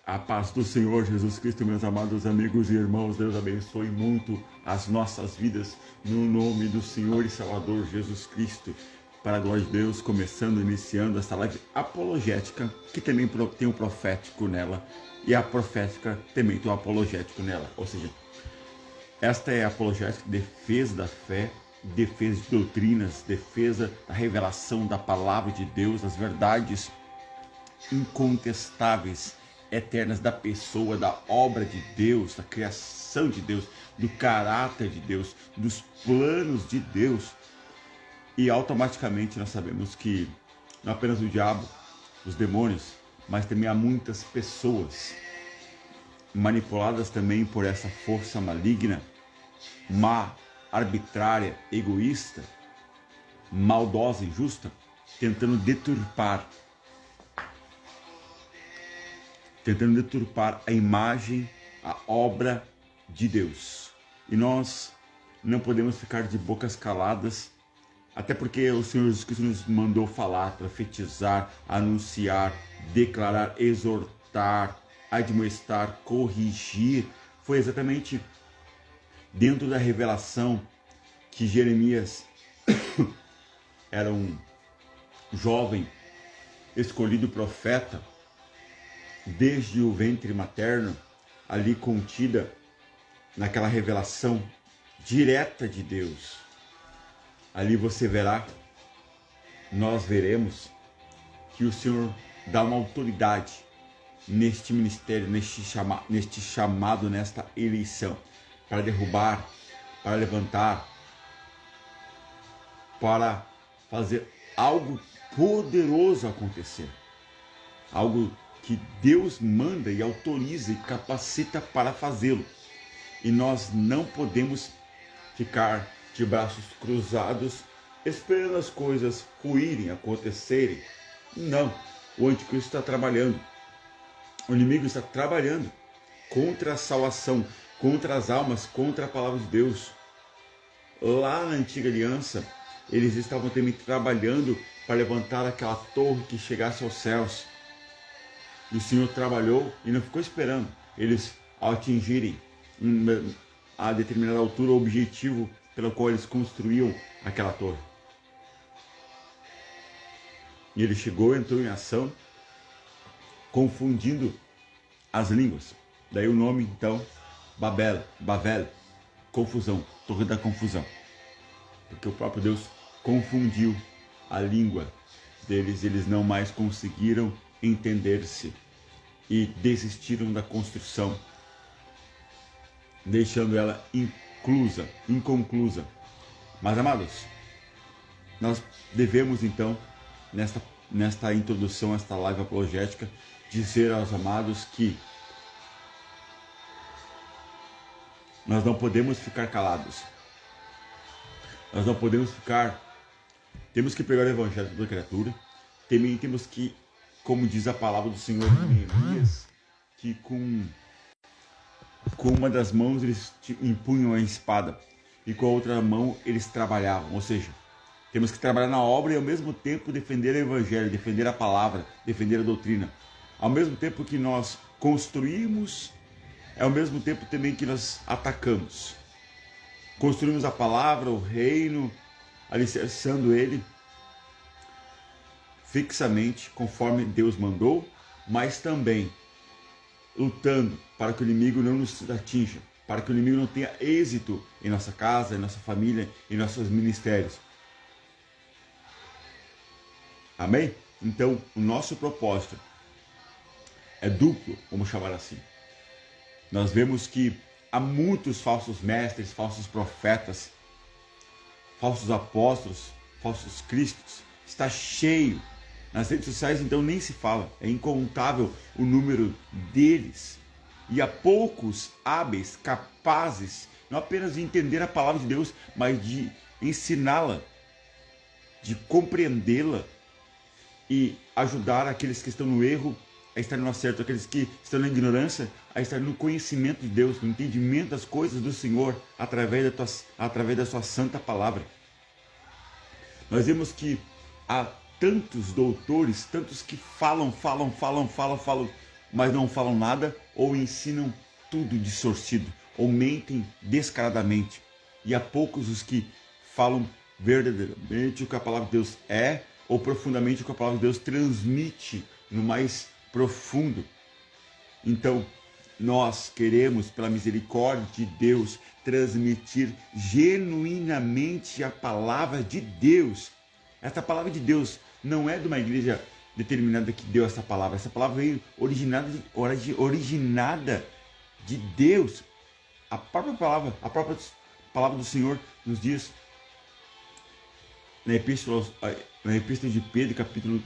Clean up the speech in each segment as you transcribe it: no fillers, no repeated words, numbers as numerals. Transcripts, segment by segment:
A paz do Senhor Jesus Cristo, meus amados amigos e irmãos, Deus abençoe muito as nossas vidas, no nome do Senhor e Salvador Jesus Cristo. Para a glória de Deus, iniciando essa live apologética, que também tem o profético nela, e a profética também tem o apologético nela. Ou seja, esta é a apologética, defesa da fé, defesa de doutrinas, defesa da revelação da palavra de Deus, das verdades incontestáveis, eternas da pessoa, da obra de Deus, da criação de Deus, do caráter de Deus, dos planos de Deus. E automaticamente nós sabemos que não apenas o diabo, os demônios, mas também há muitas pessoas manipuladas também por essa força maligna, má, arbitrária, egoísta, maldosa, injusta, tentando deturpar a imagem, a obra de Deus. E nós não podemos ficar de bocas caladas, até porque o Senhor Jesus Cristo nos mandou falar, profetizar, anunciar, declarar, exortar, admoestar, corrigir. Foi exatamente dentro da revelação que Jeremias era um jovem escolhido profeta, desde o ventre materno, ali contida naquela revelação direta de Deus. Ali você verá, nós veremos que o Senhor dá uma autoridade neste ministério, neste chamado, nesta eleição, para derrubar, para levantar, para fazer algo poderoso acontecer. Algo que Deus manda e autoriza e capacita para fazê-lo. E nós não podemos ficar de braços cruzados esperando as coisas ruírem, acontecerem. Não, o anticristo está trabalhando. O inimigo está trabalhando contra a salvação, contra as almas, contra a palavra de Deus. Lá na antiga aliança, eles estavam também trabalhando para levantar aquela torre que chegasse aos céus. E o Senhor trabalhou e não ficou esperando eles ao atingirem a determinada altura, o objetivo pelo qual eles construíam aquela torre. E ele chegou, entrou em ação, confundindo as línguas. Daí o nome, então, Bavel, confusão, torre da confusão. Porque o próprio Deus confundiu a língua deles, eles não mais conseguiram entender-se e desistiram da construção, deixando ela inconclusa. Mas, amados, nós devemos então, nesta introdução, esta live apologética, dizer aos amados que nós não podemos ficar calados. Nós não podemos ficar... Temos que pregar o evangelho para toda criatura. Também temos que, como diz a palavra do Senhor em Neemias, que com uma das mãos eles empunham a espada e com a outra mão eles trabalhavam. Ou seja, temos que trabalhar na obra e ao mesmo tempo defender o evangelho, defender a palavra, defender a doutrina. Ao mesmo tempo que nós construímos, é ao mesmo tempo também que nós atacamos. Construímos a palavra, o reino, alicerçando ele fixamente, conforme Deus mandou, mas também lutando para que o inimigo não nos atinja, para que o inimigo não tenha êxito em nossa casa, em nossa família, em nossos ministérios. Amém? Então, o nosso propósito é duplo, vamos chamar assim. Nós vemos que há muitos falsos mestres, falsos profetas, falsos apóstolos, falsos cristos. Está cheio. Nas redes sociais, então, nem se fala. É incontável o número deles. E há poucos hábeis, capazes, não apenas de entender a palavra de Deus, mas de ensiná-la, de compreendê-la e ajudar aqueles que estão no erro a estar no acerto, aqueles que estão na ignorância a estar no conhecimento de Deus, no entendimento das coisas do Senhor, através da sua santa palavra. Nós vemos que há tantos doutores, tantos que falam, mas não falam nada, ou ensinam tudo distorcido, ou mentem descaradamente. E há poucos os que falam verdadeiramente o que a palavra de Deus é, ou profundamente o que a palavra de Deus transmite no mais profundo. Então, nós queremos, pela misericórdia de Deus, transmitir genuinamente a palavra de Deus. Esta palavra de Deus não é de uma igreja determinada que deu essa palavra. Essa palavra veio originada de Deus. A própria palavra do Senhor nos diz na epístola de Pedro,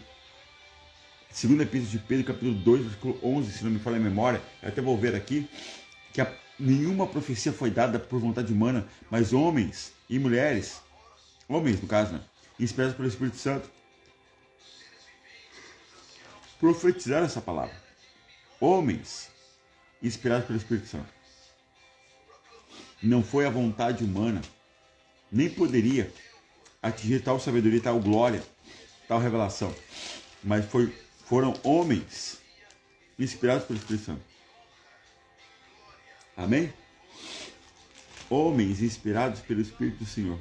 segunda epístola de Pedro, capítulo 2, versículo 11, se não me falha a memória, eu até vou ver aqui, que nenhuma profecia foi dada por vontade humana, mas homens e mulheres, homens no caso, né, inspirados pelo Espírito Santo, profetizaram essa palavra. Homens inspirados pelo Espírito Santo. Não foi a vontade humana, nem poderia atingir tal sabedoria, tal glória, tal revelação, mas foram homens inspirados pelo Espírito Santo. Amém? Homens inspirados pelo Espírito do Senhor.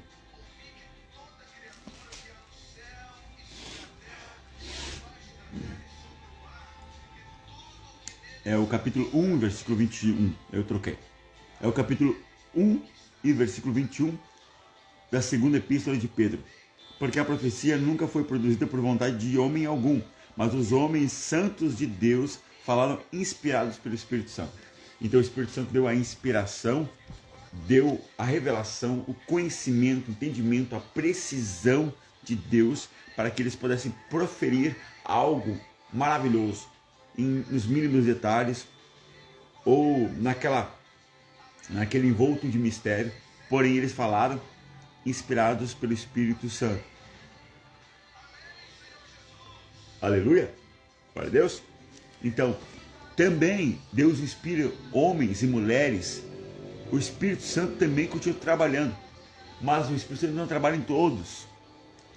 É o capítulo 1, versículo 21. Eu troquei. É o capítulo 1 e versículo 21 da segunda epístola de Pedro. Porque a profecia nunca foi produzida por vontade de homem algum, mas os homens santos de Deus falaram inspirados pelo Espírito Santo. Então o Espírito Santo deu a inspiração, deu a revelação, o conhecimento, o entendimento, a precisão de Deus para que eles pudessem proferir algo maravilhoso nos mínimos detalhes ou naquele envolto de mistério. Porém eles falaram inspirados pelo Espírito Santo. Aleluia! Glória a Deus! Então, também Deus inspira homens e mulheres. O Espírito Santo também continua trabalhando. Mas o Espírito Santo não trabalha em todos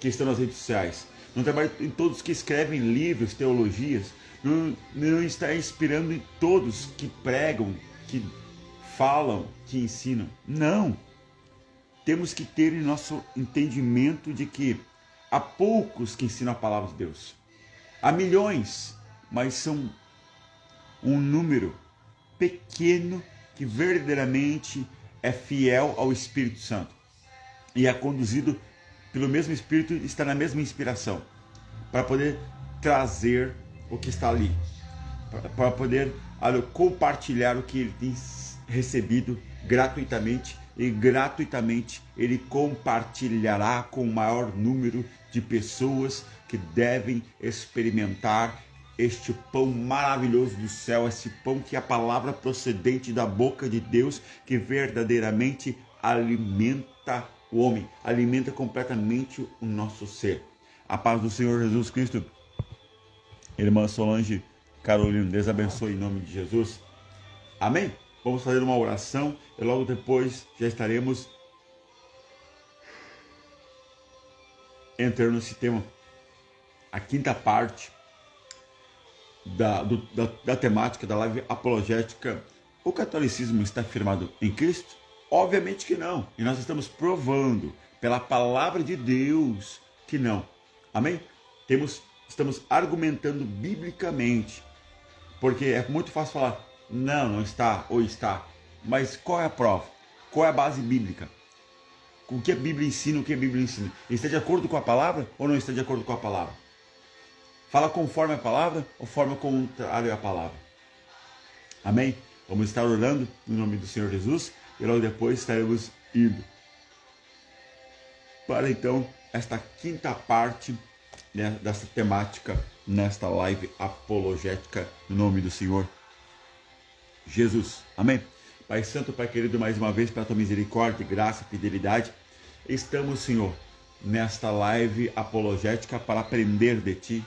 que estão nas redes sociais. Não trabalha em todos que escrevem livros, teologias. Não está inspirando em todos que pregam, que falam, que ensinam. Não! Temos que ter em nosso entendimento de que há poucos que ensinam a palavra de Deus. Há milhões, mas são um número pequeno que verdadeiramente é fiel ao Espírito Santo e é conduzido pelo mesmo Espírito, está na mesma inspiração, para poder trazer o que está ali, para poder compartilhar o que ele tem recebido gratuitamente, e gratuitamente ele compartilhará com o maior número de pessoas que devem experimentar este pão maravilhoso do céu, esse pão que é a palavra procedente da boca de Deus, que verdadeiramente alimenta o homem, alimenta completamente o nosso ser. A paz do Senhor Jesus Cristo. Irmã Solange Carolina, Deus abençoe em nome de Jesus. Amém? Vamos fazer uma oração e logo depois já estaremos entrando nesse tema, a quinta parte da temática da live apologética. O catolicismo está firmado em Cristo? Obviamente que não. E nós estamos provando pela palavra de Deus que não. Amém? Estamos argumentando biblicamente. Porque é muito fácil falar, não está ou está. Mas qual é a prova? Qual é a base bíblica? O que a Bíblia ensina, o que a Bíblia ensina? Está de acordo com a palavra ou não está de acordo com a palavra? Fala conforme a palavra ou forma contrária à palavra? Amém? Vamos estar orando no nome do Senhor Jesus e logo depois estaremos indo para então esta quinta parte, né, dessa temática nesta live apologética no nome do Senhor Jesus. Amém? Pai Santo, Pai querido, mais uma vez, pela tua misericórdia, graça e fidelidade, estamos, Senhor, nesta live apologética para aprender de Ti,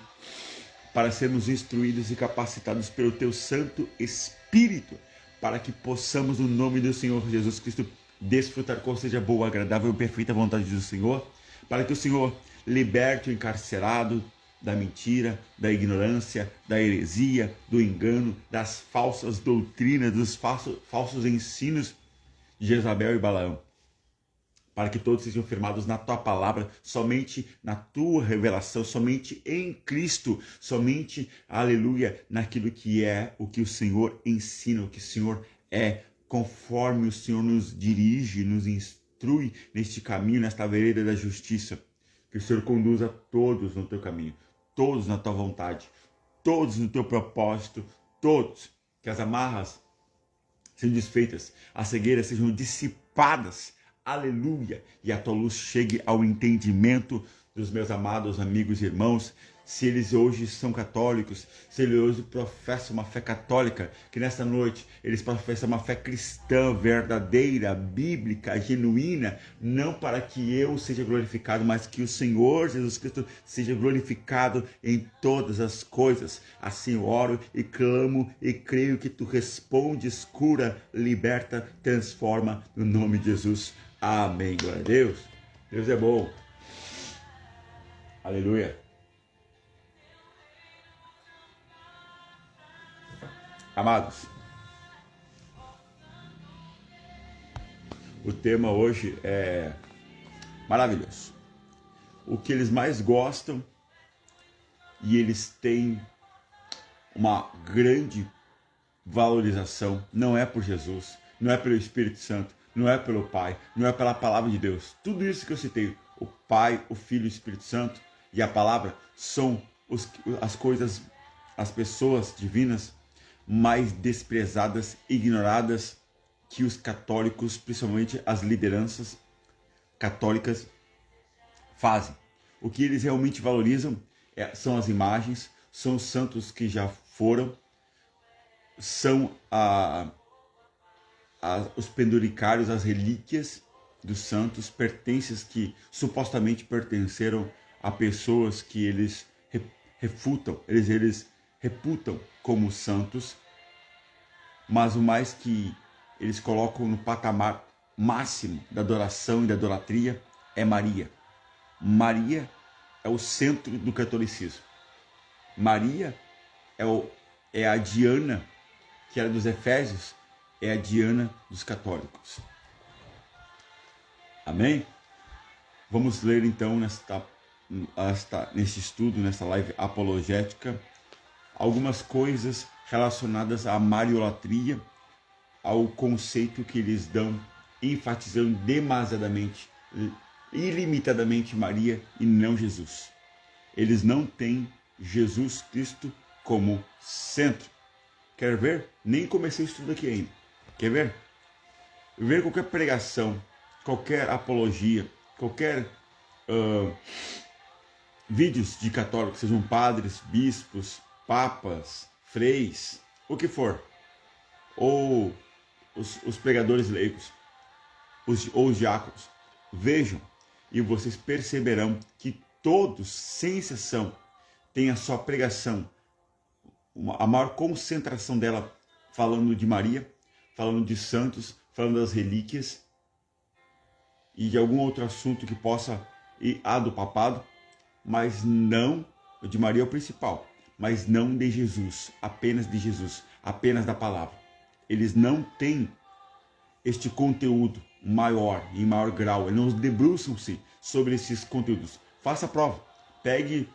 para sermos instruídos e capacitados pelo Teu Santo Espírito, para que possamos, no nome do Senhor Jesus Cristo, desfrutar qual seja a boa, agradável e perfeita vontade do Senhor, para que o Senhor liberte o encarcerado, da mentira, da ignorância, da heresia, do engano, das falsas doutrinas, dos falsos ensinos de Jezabel e Balaão, para que todos sejam firmados na tua palavra, somente na tua revelação, somente em Cristo, somente, aleluia, naquilo que é o que o Senhor ensina, o que o Senhor é, conforme o Senhor nos dirige, nos instrui neste caminho, nesta vereda da justiça. Que o Senhor conduza todos no teu caminho, todos na tua vontade, todos no teu propósito, todos. Que as amarras sejam desfeitas, as cegueiras sejam dissipadas, aleluia, e a tua luz chegue ao entendimento dos meus amados amigos e irmãos. Se eles hoje são católicos, se eles hoje professam uma fé católica, que nesta noite eles professam uma fé cristã verdadeira, bíblica, genuína, não para que eu seja glorificado, mas que o Senhor Jesus Cristo seja glorificado em todas as coisas. Assim eu oro e clamo e creio que tu respondes, cura, liberta, transforma, no nome de Jesus. Amém. Glória a Deus. Deus é bom. Aleluia. Amados, o tema hoje é maravilhoso. O que eles mais gostam, e eles têm uma grande valorização, não é por Jesus, não é pelo Espírito Santo, não é pelo Pai, não é pela palavra de Deus. Tudo isso que eu citei, o Pai, o Filho e o Espírito Santo e a palavra, são as coisas, as pessoas divinas mais desprezadas, ignoradas, que os católicos, principalmente as lideranças católicas, fazem. O que eles realmente valorizam são as imagens, são os santos que já foram, são os penduricários, as relíquias dos santos, pertences que supostamente pertenceram a pessoas que eles refutam, eles reputam como santos, mas o mais que eles colocam no patamar máximo da adoração e da idolatria é Maria. Maria é o centro do catolicismo. Maria é a Diana, que era dos Efésios, é a Diana dos católicos. Amém? Vamos ler então neste estudo, nesta live apologética, algumas coisas relacionadas à mariolatria, ao conceito que eles dão, enfatizando demasiadamente, ilimitadamente Maria e não Jesus. Eles não têm Jesus Cristo como centro. Quer ver? Nem comecei o estudo aqui ainda. Quer ver? Ver qualquer pregação, qualquer apologia, qualquer vídeos de católicos, sejam padres, bispos, papas, freis, o que for, ou os pregadores leigos, ou os diáconos, vejam e vocês perceberão que todos, sem exceção, têm a sua pregação, a maior concentração dela falando de Maria, falando de santos, falando das relíquias e de algum outro assunto que possa ir do papado, mas não, o de Maria é o principal, mas não de Jesus, apenas de Jesus, apenas da palavra. Eles não têm este conteúdo maior, em maior grau, eles não debruçam-se sobre esses conteúdos. Faça a prova, pegue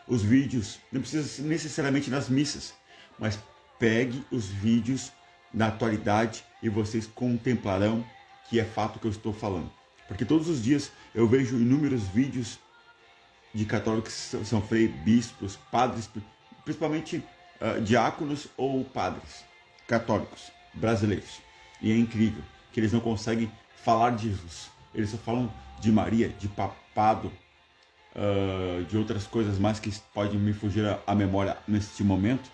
os vídeos, não precisa necessariamente nas missas, mas pegue os vídeos da atualidade e vocês contemplarão que é fato que eu estou falando. Porque todos os dias eu vejo inúmeros vídeos de católicos que são frei, bispos, padres, principalmente diáconos ou padres católicos brasileiros. E é incrível que eles não conseguem falar de Jesus. Eles só falam de Maria, de papado, de outras coisas mais que podem me fugir à memória neste momento,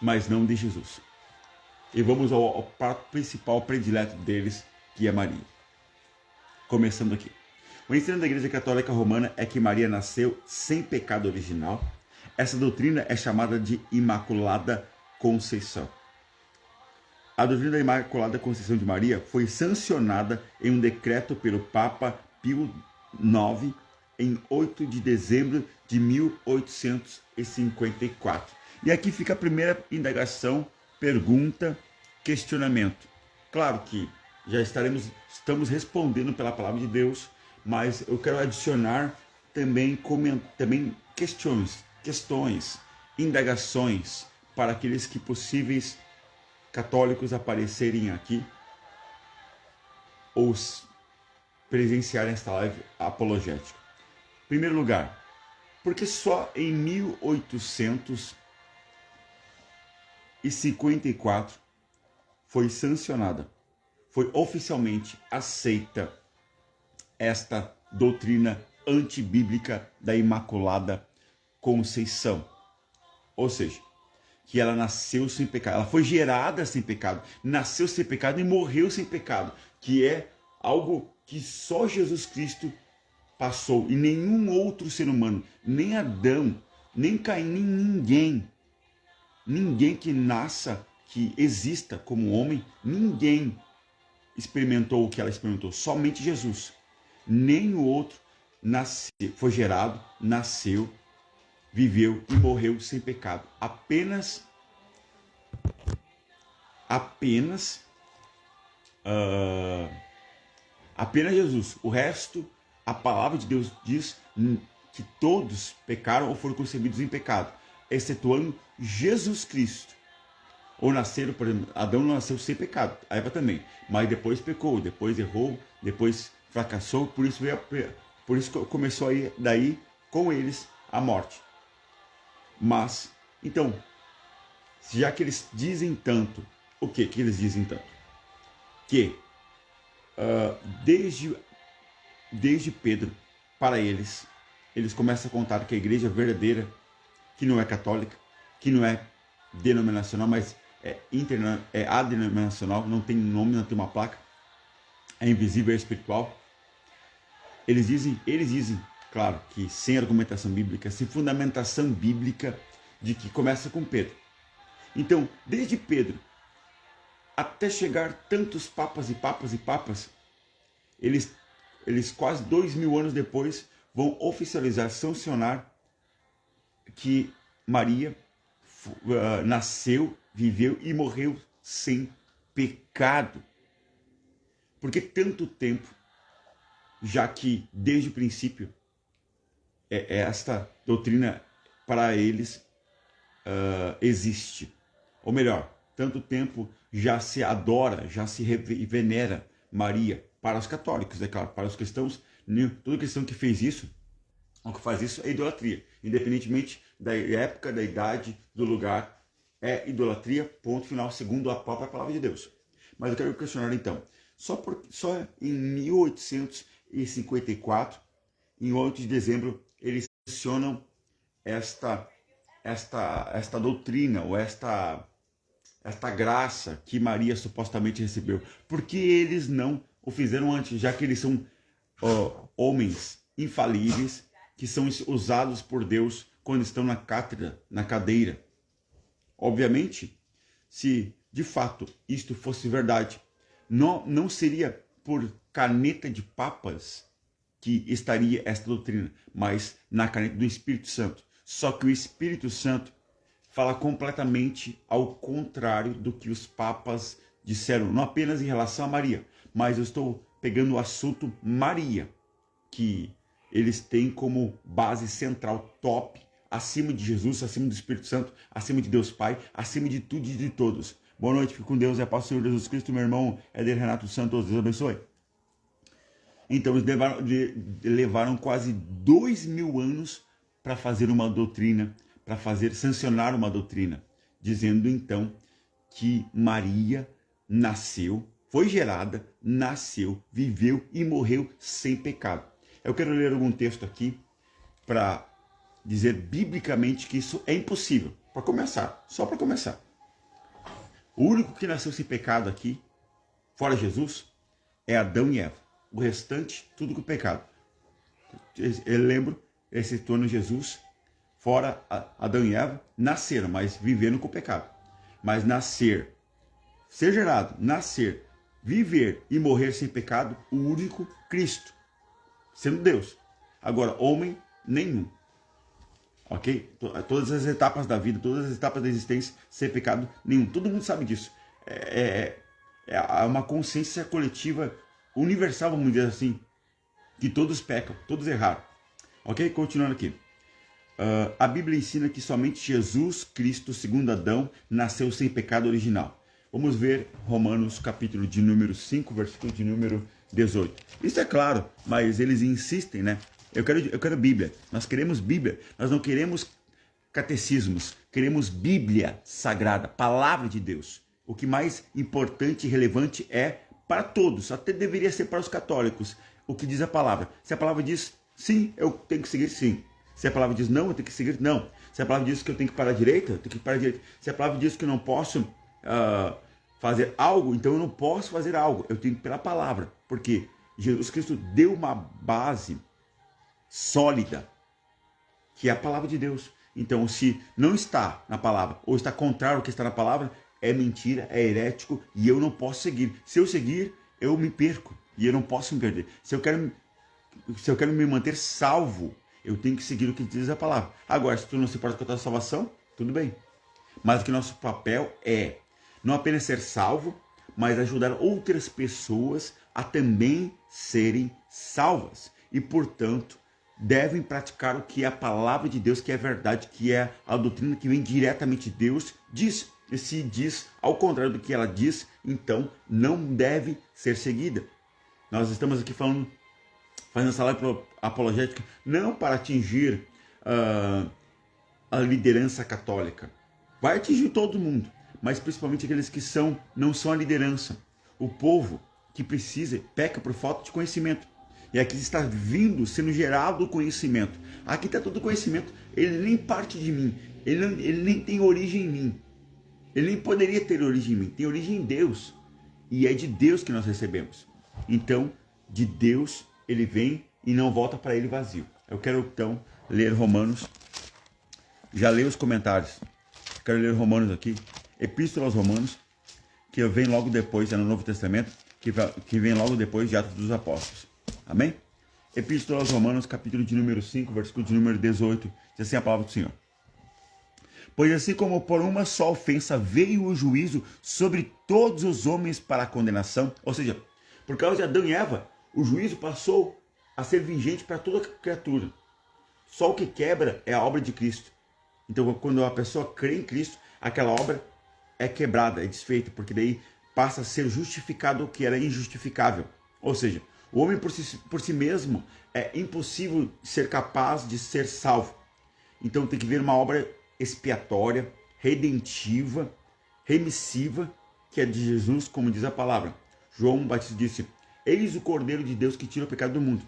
mas não de Jesus. E vamos ao prato principal predileto deles, que é Maria. Começando aqui. O ensino da Igreja Católica Romana é que Maria nasceu sem pecado original. Essa doutrina é chamada de Imaculada Conceição. A doutrina da Imaculada Conceição de Maria foi sancionada em um decreto pelo Papa Pio IX em 8 de dezembro de 1854. E aqui fica a primeira indagação, pergunta, questionamento. Claro que já estamos respondendo pela palavra de Deus, mas eu quero adicionar também questões, indagações para aqueles que possíveis católicos aparecerem aqui ou presenciarem esta live apologética. Em primeiro lugar, porque só em 1854 foi sancionada, foi oficialmente aceita esta doutrina antibíblica da Imaculada Conceição. Ou seja, que ela nasceu sem pecado, ela foi gerada sem pecado, nasceu sem pecado e morreu sem pecado, que é algo que só Jesus Cristo passou e nenhum outro ser humano, nem Adão, nem Caim, nem ninguém que nasça, que exista como homem, ninguém experimentou o que ela experimentou, somente Jesus. Nem o outro foi gerado, nasceu, viveu e morreu sem pecado. Apenas Jesus. O resto, a palavra de Deus diz que todos pecaram ou foram concebidos em pecado, excetuando Jesus Cristo. Ou nasceram, por exemplo, Adão não nasceu sem pecado, a Eva também, mas depois pecou, depois errou, depois fracassou, por isso começou aí daí com eles a morte. Mas, então, já que eles dizem tanto, o que eles dizem tanto? Que desde Pedro, para eles começam a contar que a igreja verdadeira, que não é católica, que não é denominacional, mas é adenominacional, não tem nome, não tem uma placa, é invisível, é espiritual. Eles dizem, claro, que sem argumentação bíblica, sem fundamentação bíblica, de que começa com Pedro. Então, desde Pedro até chegar tantos papas, eles quase 2000 anos depois vão oficializar, sancionar que Maria nasceu, viveu e morreu sem pecado. Por que tanto tempo, já que desde o princípio esta doutrina para eles existe? Ou melhor, tanto tempo já se adora, já se venera Maria. Para os católicos, é claro, para os cristãos, todo cristão que fez isso, ou que faz isso, é idolatria. Independentemente da época, da idade, do lugar, é idolatria, ponto final, segundo a própria palavra de Deus. Mas eu quero questionar então, só em 1854, em 8 de dezembro, eles mencionam esta doutrina, ou esta graça que Maria supostamente recebeu. Por que eles não o fizeram antes, já que eles são homens infalíveis, que são usados por Deus quando estão na cátedra, na cadeira? Obviamente, se de fato isto fosse verdade, não seria por caneta de papas que estaria esta doutrina, mas na caneta do Espírito Santo. Só que o Espírito Santo fala completamente ao contrário do que os papas disseram, não apenas em relação a Maria, mas eu estou pegando o assunto Maria, que eles têm como base central, top, acima de Jesus, acima do Espírito Santo, acima de Deus Pai, acima de tudo e de todos. Boa noite, fique com Deus, é a paz do Senhor Jesus Cristo, meu irmão Éder Renato Santos, Deus abençoe. Então eles levaram quase 2000 anos para fazer uma doutrina, para sancionar uma doutrina, dizendo então que Maria nasceu, foi gerada, nasceu, viveu e morreu sem pecado. Eu quero ler algum texto aqui para dizer biblicamente que isso é impossível. Para começar, só para começar. O único que nasceu sem pecado aqui, fora Jesus, é Adão e Eva. O restante, tudo com pecado. Eu lembro, excetuando Jesus, fora Adão e Eva, nasceram, mas viveram com pecado. Mas nascer, ser gerado, nascer, viver e morrer sem pecado, o único Cristo, sendo Deus. Agora, homem, nenhum. Ok? Todas as etapas da vida, todas as etapas da existência, sem pecado nenhum. Todo mundo sabe disso. É uma consciência coletiva universal, vamos dizer assim, que todos pecam, todos erraram. Ok? Continuando aqui. A Bíblia ensina que somente Jesus Cristo, segundo Adão, nasceu sem pecado original. Vamos ver Romanos capítulo de número 5, versículo de número 18. Isso é claro, mas eles insistem, né? Eu quero Bíblia. Nós queremos Bíblia. Nós não queremos catecismos. Queremos Bíblia sagrada, palavra de Deus. O que mais importante e relevante é para todos, até deveria ser para os católicos, o que diz a palavra. Se a palavra diz sim, eu tenho que seguir sim. Se a palavra diz não, eu tenho que seguir não. Se a palavra diz que eu tenho que parar à direita, eu tenho que parar à direita. Se a palavra diz que eu não posso fazer algo, então eu não posso fazer algo. Eu tenho que ir pela palavra. Porque Jesus Cristo deu uma base sólida, que é a palavra de Deus. Então, se não está na palavra, ou está contrário ao que está na palavra, é mentira, é herético, e eu não posso seguir. Se eu seguir, eu me perco, e eu não posso me perder. Se eu quero me manter salvo, eu tenho que seguir o que diz a palavra. Agora, se tu não se importa com a tua salvação, tudo bem. Mas o que nosso papel é não apenas ser salvo, mas ajudar outras pessoas a também serem salvas. E, portanto, devem praticar o que a palavra de Deus, que é verdade, que é a doutrina que vem diretamente de Deus, diz. E se diz ao contrário do que ela diz, então não deve ser seguida. Nós estamos aqui fazendo essa live apologética não para atingir a liderança católica. Vai atingir todo mundo, mas principalmente aqueles que não são a liderança. O povo que precisa, peca por falta de conhecimento. E aqui está sendo gerado o conhecimento. Aqui está todo o conhecimento. Ele nem parte de mim. Ele nem tem origem em mim. Ele nem poderia ter origem em mim. Tem origem em Deus. E é de Deus que nós recebemos. Então, de Deus, ele vem e não volta para ele vazio. Eu quero, então, ler Romanos. Já leio os comentários. Quero ler Romanos aqui. Epístola aos Romanos, que vem logo depois, é no Novo Testamento, que vem logo depois de Atos dos Apóstolos. Amém? Epístola aos Romanos, capítulo de número 5, versículo de número 18, diz assim a palavra do Senhor. Pois assim como por uma só ofensa veio o juízo sobre todos os homens para a condenação, ou seja, por causa de Adão e Eva, o juízo passou a ser vigente para toda criatura. Só o que quebra é a obra de Cristo. Então, quando a pessoa crê em Cristo, aquela obra é quebrada, é desfeita, porque daí passa a ser justificado o que era injustificável. Ou seja, o homem por si mesmo é impossível ser capaz de ser salvo. Então tem que vir uma obra expiatória, redentiva, remissiva, que é de Jesus, como diz a palavra. João Batista disse: eis o Cordeiro de Deus que tira o pecado do mundo.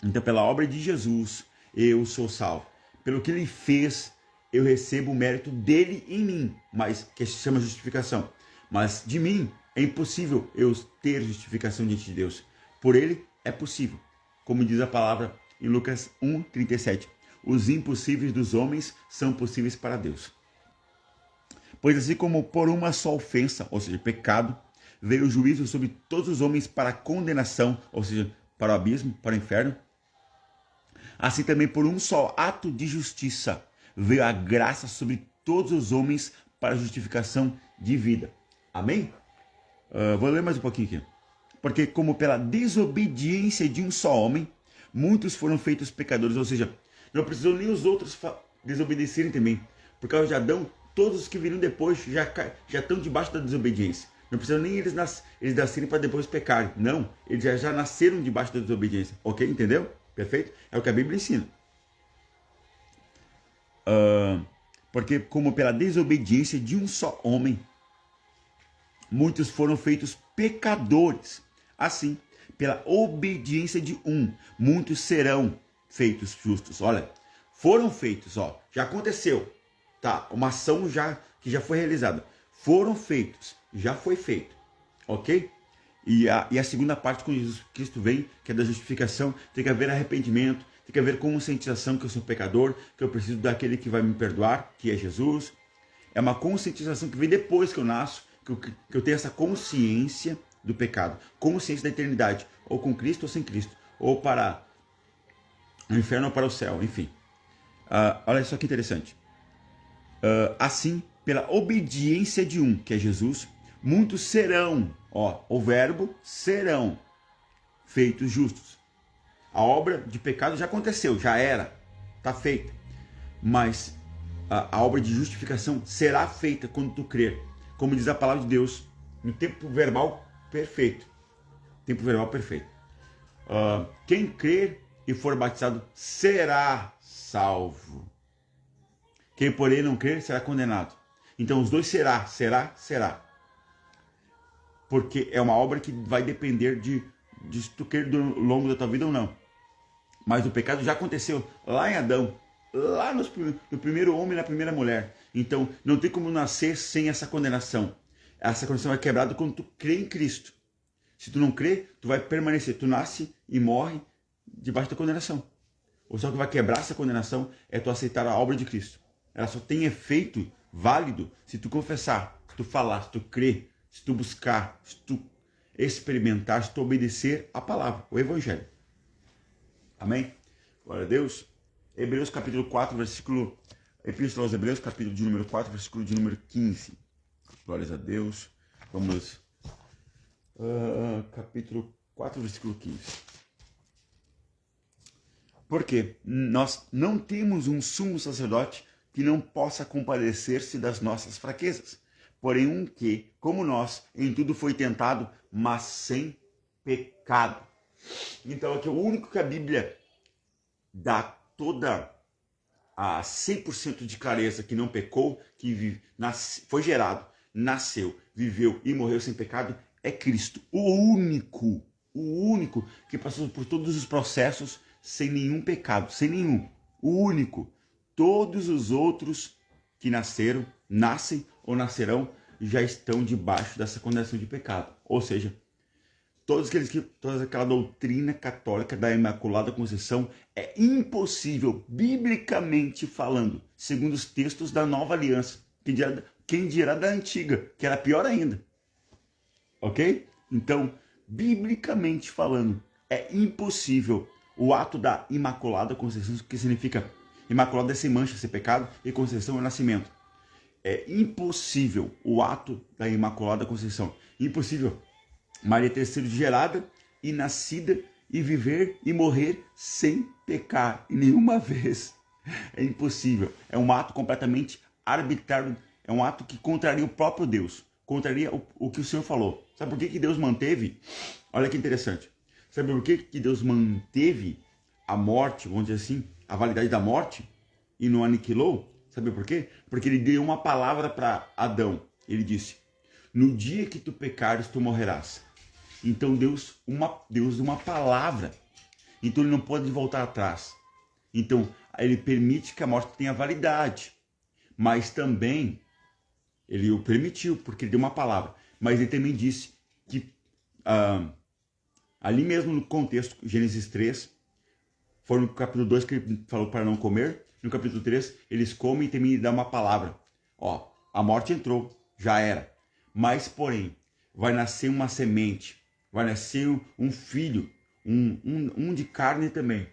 Então, pela obra de Jesus, eu sou salvo. Pelo que ele fez, eu recebo o mérito dele em mim, mas que se chama justificação. Mas de mim é impossível eu ter justificação diante de Deus. Por ele é possível. Como diz a palavra em Lucas 1:37. Os impossíveis dos homens são possíveis para Deus. Pois assim como por uma só ofensa, ou seja, pecado, veio o juízo sobre todos os homens para condenação, ou seja, para o abismo, para o inferno, assim também por um só ato de justiça veio a graça sobre todos os homens para a justificação de vida. Amém? Vou ler mais um pouquinho aqui. Porque como pela desobediência de um só homem, muitos foram feitos pecadores, ou seja, não precisam nem os outros desobedecerem também. Por causa de Adão, todos os que viram depois já estão debaixo da desobediência. Não precisam nem eles nascerem para depois pecarem. Não, eles já nasceram debaixo da desobediência. Ok? Entendeu? Perfeito? É o que a Bíblia ensina. Porque como pela desobediência de um só homem, muitos foram feitos pecadores. Assim, pela obediência de um, muitos serão feitos justos. Olha, foram feitos, já aconteceu, tá? Uma ação que já foi realizada. Foram feitos, já foi feito, ok? E a segunda parte, quando Jesus Cristo vem, que é da justificação, tem que haver arrependimento, tem que haver conscientização que eu sou pecador, que eu preciso daquele que vai me perdoar, que é Jesus. É uma conscientização que vem depois que eu nasço, que eu tenho essa consciência do pecado, consciência da eternidade, ou com Cristo ou sem Cristo, ou para o inferno ou para o céu, enfim. Olha só que interessante. Assim, pela obediência de um, que é Jesus, muitos serão, o verbo serão feitos justos. A obra de pecado já aconteceu, já era, está feita. Mas a obra de justificação será feita quando tu crer. Como diz a palavra de Deus, no tempo verbal perfeito. Tempo verbal perfeito. Quem crer e for batizado será salvo. Quem, porém, não crer será condenado. Então, os dois será. Porque é uma obra que vai depender de se tu crer ao longo da tua vida ou não. Mas o pecado já aconteceu lá em Adão, lá no primeiro homem e na primeira mulher. Então, não tem como nascer sem essa condenação. Essa condenação é quebrada quando tu crê em Cristo. Se tu não crê, tu vai permanecer. Tu nasce e morre debaixo da condenação. Ou só que vai quebrar essa condenação é tu aceitar a obra de Cristo. Ela só tem efeito válido se tu confessar, se tu falar, se tu crer, se tu buscar, se tu experimentar, se tu obedecer a palavra, o Evangelho. Amém? Glória a Deus. Hebreus capítulo 4, versículo... Epístola aos Hebreus, capítulo de número 4, versículo de número 15. Glórias a Deus. Vamos... capítulo 4, versículo 15. Porque nós não temos um sumo sacerdote que não possa compadecer-se das nossas fraquezas, porém um que, como nós, em tudo foi tentado, mas sem pecado. Então aqui o único que a Bíblia dá toda a 100% de clareza que não pecou, que foi gerado, nasceu, viveu e morreu sem pecado, é Cristo. O único que passou por todos os processos sem nenhum pecado, sem nenhum. O único. Todos os outros que nascem ou nascerão, já estão debaixo dessa condenação de pecado. Ou seja, toda aquela doutrina católica da Imaculada Conceição é impossível, biblicamente falando, segundo os textos da Nova Aliança. Quem dirá da Antiga, que era pior ainda. Ok? Então, biblicamente falando, é impossível o ato da Imaculada Conceição, que significa Imaculada é sem mancha, sem pecado, e Conceição é nascimento. É impossível o ato da Imaculada Conceição. Impossível Maria ter sido gerada e nascida e viver e morrer sem pecar nenhuma vez. É impossível. É um ato completamente arbitrário. É um ato que contraria o próprio Deus. Contraria o que o Senhor falou. Sabe por que Deus manteve? Olha que interessante. Sabe por que Deus manteve a morte, vamos dizer assim, a validade da morte e não aniquilou? Sabe por quê? Porque ele deu uma palavra para Adão. Ele disse: no dia que tu pecares, tu morrerás. Então Deus deu uma palavra. Então ele não pode voltar atrás. Então ele permite que a morte tenha validade. Mas também ele o permitiu, porque ele deu uma palavra. Mas ele também disse que ali mesmo no contexto, Gênesis 3, foi no capítulo 2 que ele falou para não comer. No capítulo 3, eles comem e também dá uma palavra. A morte entrou, já era. Mas, porém, vai nascer uma semente, vai nascer um filho, um de carne também,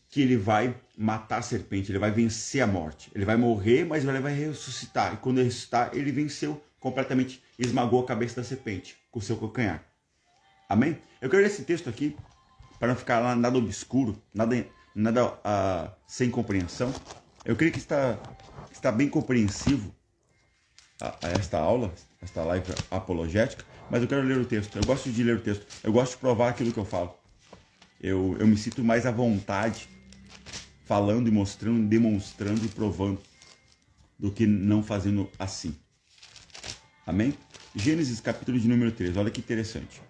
que ele vai matar a serpente, ele vai vencer a morte. Ele vai morrer, mas ele vai ressuscitar. E quando ele ressuscitar, ele venceu completamente, esmagou a cabeça da serpente com o seu calcanhar. Amém? Eu quero ler esse texto aqui, para não ficar nada obscuro, nada sem compreensão. Eu creio que está bem compreensivo esta aula, esta live apologética, mas eu quero ler o texto. Eu gosto de ler o texto. Eu gosto de provar aquilo que eu falo. Eu me sinto mais à vontade falando e mostrando, demonstrando e provando do que não fazendo assim. Amém? Gênesis capítulo de número 3. Olha que interessante.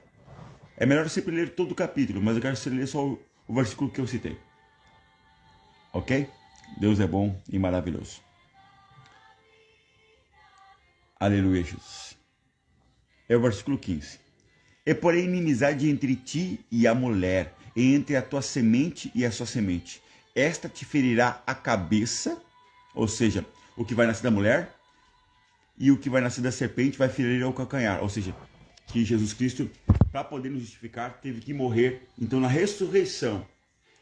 É melhor sempre ler todo o capítulo, mas eu quero você ler só o versículo que eu citei. Ok? Deus é bom e maravilhoso. Aleluia, Jesus. É o versículo 15. E porém inimizade entre ti e a mulher, e entre a tua semente e a sua semente. Esta te ferirá a cabeça, ou seja, o que vai nascer da mulher, e o que vai nascer da serpente vai ferir ao calcanhar. Ou seja, que Jesus Cristo, para poder nos justificar, teve que morrer. Então, na ressurreição,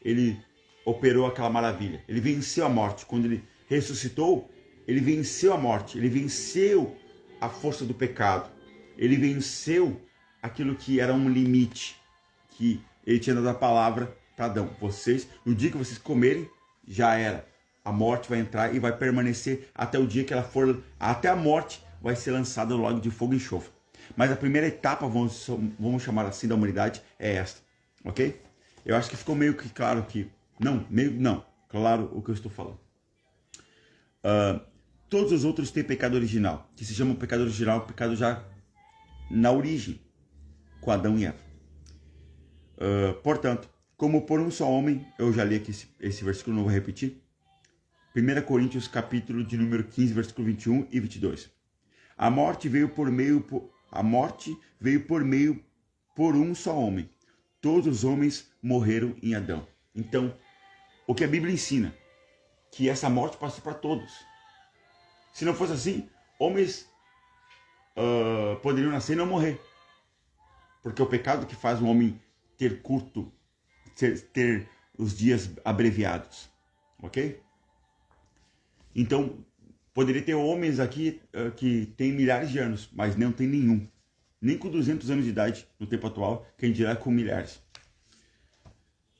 ele operou aquela maravilha. Ele venceu a morte. Quando ele ressuscitou, ele venceu a morte. Ele venceu a força do pecado. Ele venceu aquilo que era um limite, que ele tinha dado a palavra para Adão. Vocês, no dia que vocês comerem, já era. A morte vai entrar e vai permanecer até o dia que ela for, até a morte vai ser lançada no lago de fogo e enxofre. Mas a primeira etapa, vamos chamar assim, da humanidade é esta, ok? Eu acho que ficou meio que claro que, claro o que eu estou falando. Todos os outros têm pecado original, que se chama pecado original, pecado já na origem, com Adão e Eva. Portanto, como por um só homem, eu já li aqui esse versículo, não vou repetir. 1 Coríntios, capítulo de número 15, versículo 21 e 22. A morte veio por meio por um só homem. Todos os homens morreram em Adão. Então, o que a Bíblia ensina? Que essa morte passa para todos. Se não fosse assim, homens poderiam nascer e não morrer. Porque o pecado que faz o homem ter os dias abreviados. Ok? Então, poderia ter homens aqui que têm milhares de anos, mas não tem nenhum. Nem com 200 anos de idade no tempo atual, quem dirá com milhares.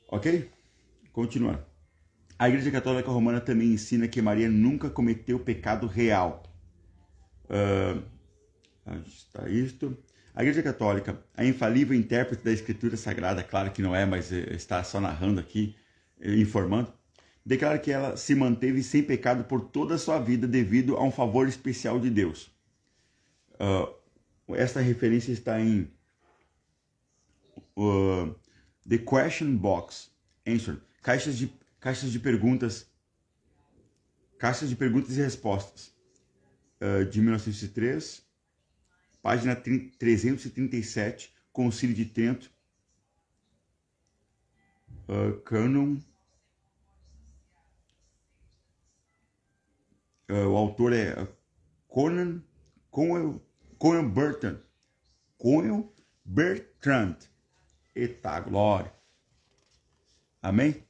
Ok? Continuando. A Igreja Católica Romana também ensina que Maria nunca cometeu pecado real. Está isto. A Igreja Católica, a infalível intérprete da Escritura Sagrada, claro que não é, mas está só narrando aqui, informando, declara que ela se manteve sem pecado por toda a sua vida devido a um favor especial de Deus. Esta referência está em The Question Box Answer, caixas de perguntas e respostas, de 1903, página 337, Concílio de Trento, Canon. O autor é Conel Bertrand. Eita glória. Amém?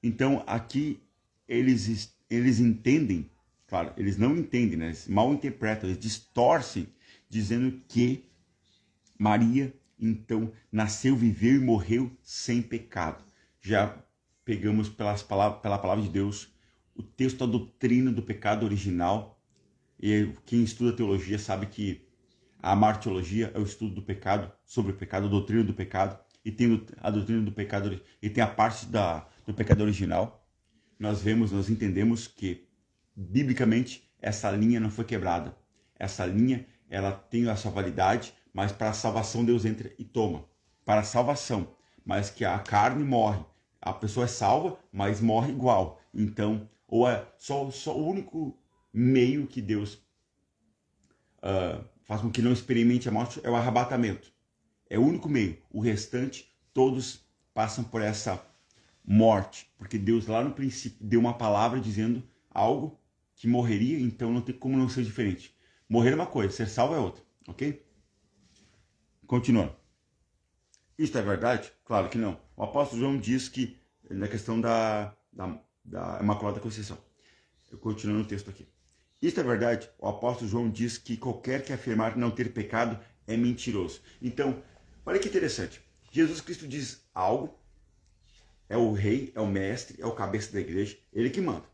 Então aqui eles entendem, claro, eles não entendem, né? Eles mal interpretam, eles distorcem, dizendo que Maria, então, nasceu, viveu e morreu sem pecado. Já pegamos pela palavra de Deus o texto da doutrina do pecado original, e quem estuda teologia sabe que a martiologia é o estudo do pecado, sobre o pecado, a doutrina do pecado, e tem a doutrina do pecado, e tem a parte do pecado original. Nós entendemos que, biblicamente, essa linha não foi quebrada. Essa linha, ela tem a sua validade, mas para a salvação Deus entra e toma. Para a salvação, mas que a carne morre. A pessoa é salva, mas morre igual. Então, ou é só o único meio que Deus faz com que não experimente a morte é o arrebatamento. É o único meio. O restante, todos passam por essa morte. Porque Deus lá no princípio deu uma palavra dizendo algo que morreria, então não tem como não ser diferente. Morrer é uma coisa, ser salvo é outra. Ok? Continuando. Isto é verdade? Claro que não. O apóstolo João diz que, na questão da Imaculada Conceição. Eu continuo no texto aqui. Isto é verdade? O apóstolo João diz que qualquer que afirmar não ter pecado é mentiroso. Então, olha que interessante. Jesus Cristo diz algo, é o rei, é o mestre, é o cabeça da igreja, ele que manda.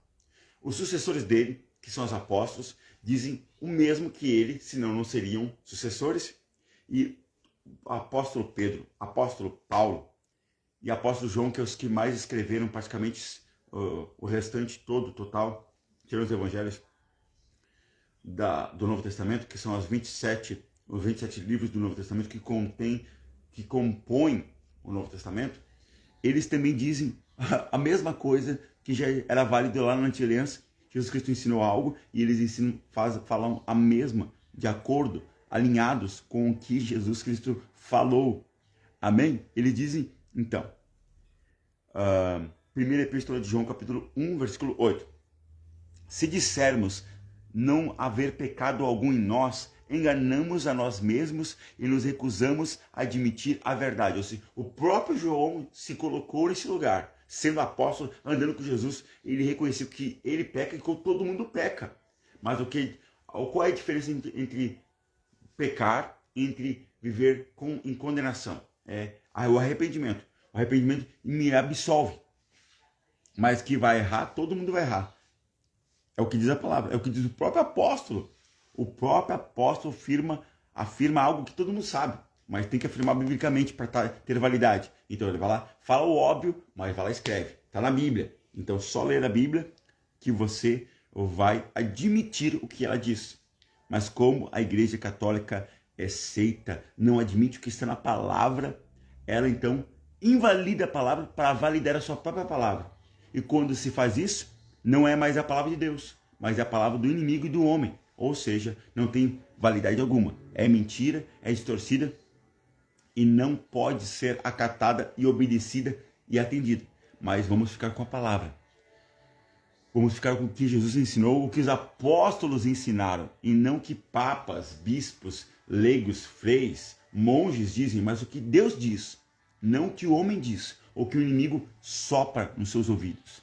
Os sucessores dele, que são os apóstolos, dizem o mesmo que ele, senão não seriam sucessores. E o apóstolo Pedro, apóstolo Paulo e apóstolo João, que é os que mais escreveram praticamente o restante todo, total, tirando os evangelhos do Novo Testamento, que são os 27 livros do Novo Testamento que compõem o Novo Testamento, eles também dizem a mesma coisa que já era válido lá na Antiga Aliança. Jesus Cristo ensinou algo e eles falam a mesma, de acordo, alinhados com o que Jesus Cristo falou. Amém? Eles dizem, então, primeira epístola de João, capítulo 1, versículo 8. Se dissermos não haver pecado algum em nós, enganamos a nós mesmos e nos recusamos a admitir a verdade. Ou seja, o próprio João se colocou nesse lugar. sendo apóstolo, andando com Jesus, ele reconheceu que ele peca e que todo mundo peca. Mas qual é a diferença entre pecar, entre viver em condenação? É o arrependimento. O arrependimento me absolve. Mas que vai errar, todo mundo vai errar. É o que diz a palavra, é o que diz o próprio apóstolo. O próprio apóstolo afirma algo que todo mundo sabe, mas tem que afirmar biblicamente para ter validade. Então ele vai lá, fala o óbvio, mas vai lá e escreve. Está na Bíblia. Então só ler a Bíblia que você vai admitir o que ela diz. Mas como a Igreja Católica é seita, não admite o que está na palavra, ela então invalida a palavra para validar a sua própria palavra. E quando se faz isso, não é mais a palavra de Deus, mas é a palavra do inimigo e do homem. Ou seja, não tem validade alguma. É mentira, é distorcida e não pode ser acatada e obedecida e atendida. Mas vamos ficar com a palavra. Vamos ficar com o que Jesus ensinou, o que os apóstolos ensinaram, e não que papas, bispos, leigos, freis, monges dizem, mas o que Deus diz, não o que o homem diz, ou que o inimigo sopra nos seus ouvidos.